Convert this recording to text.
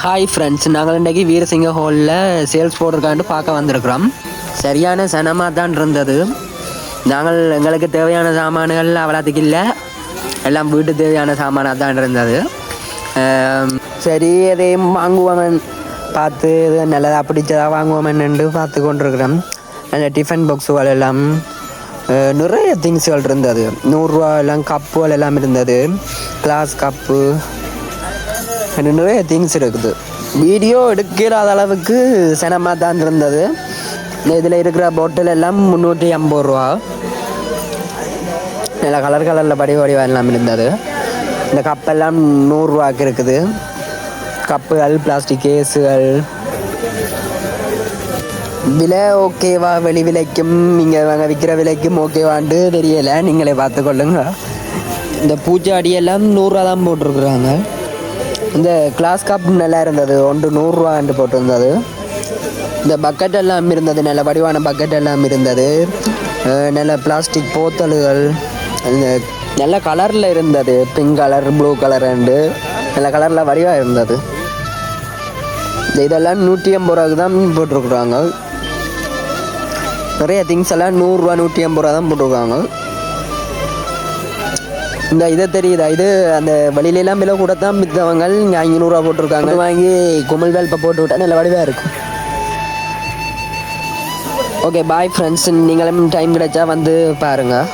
Hi friends, நாங்கள் இன்றைக்கி வீரசிங்க ஹாலில் சேல்ஸ் போடுறதுக்காண்டு பார்க்க வந்திருக்கிறோம். சரியான சனமாக தான் இருந்தது. நாங்கள் எங்களுக்கு தேவையான சாமான்கள் அவ்வளோத்துக்கு இல்லை, எல்லாம் வீட்டு தேவையான சாமானாக தான் இருந்தது. சரி, எதையும் வாங்குவோம் பார்த்து நல்லதாக பிடிச்சதாக வாங்குவோம்னு பார்த்து கொண்டிருக்கிறோம். நல்ல டிஃபன் பாக்ஸுகள் எல்லாம் நிறைய திங்ஸுகள் இருந்தது. 100 ரூபா எல்லாம் கப்புகள் எல்லாம் இருந்தது. கிளாஸ் கப்பு நிறைய திங்ஸ் இருக்குது. வீடியோ எடுக்காத அளவுக்கு சினமாக தான் இருந்தது. இதில் இருக்கிற பாட்டில் எல்லாம் 350 ரூபா. நல்ல கலரில் வடிவம் எல்லாம் இருந்தது. இந்த கப்பெல்லாம் 100 ரூபாய்க்கு இருக்குது. கப்புகள், பிளாஸ்டிக் கேஸுகள் விலை ஓகேவா? வெளி விலைக்கும் இங்கே நாங்கள் விற்கிற விலைக்கும் ஓகேவான்ட்டு தெரியலை, நீங்களே பார்த்துக்கொள்ளுங்க. இந்த பூச்சாடியெல்லாம் 100 ரூபா தான் போட்டிருக்குறாங்க. இந்த கிளாஸ் கப் நல்லா இருந்தது, ஒன்று 100 ரூபான்ட்டு போட்டிருந்தது. இந்த பக்கெட் எல்லாம் இருந்தது, நல்ல வடிவான பக்கெட் எல்லாம் இருந்தது. நல்ல பிளாஸ்டிக் போத்தல்கள் நல்ல கலரில் இருந்தது. Pink colour, blue colour and நல்ல கலரில் வடிவாக இருந்தது. இதெல்லாம் 150 ரூபாய்க்கு தான் போட்டிருக்குறாங்க. நிறைய திங்ஸ் எல்லாம் 100 ரூபா 150 ரூபா தான் போட்டிருக்காங்க. இந்த இதை தெரியுதா, இது அந்த வழியிலெல்லாம் விலை கூட தான் மித்தவங்க 500 ரூபா போட்டிருக்காங்க. வாங்கி குமல் வேல்ப்பை போட்டு விட்டா நல்ல வடிவாக இருக்கும். ஓகே, பாய் ஃப்ரெண்ட்ஸ், நீங்களும் டைம் கிடைச்சா வந்து பாருங்கள்.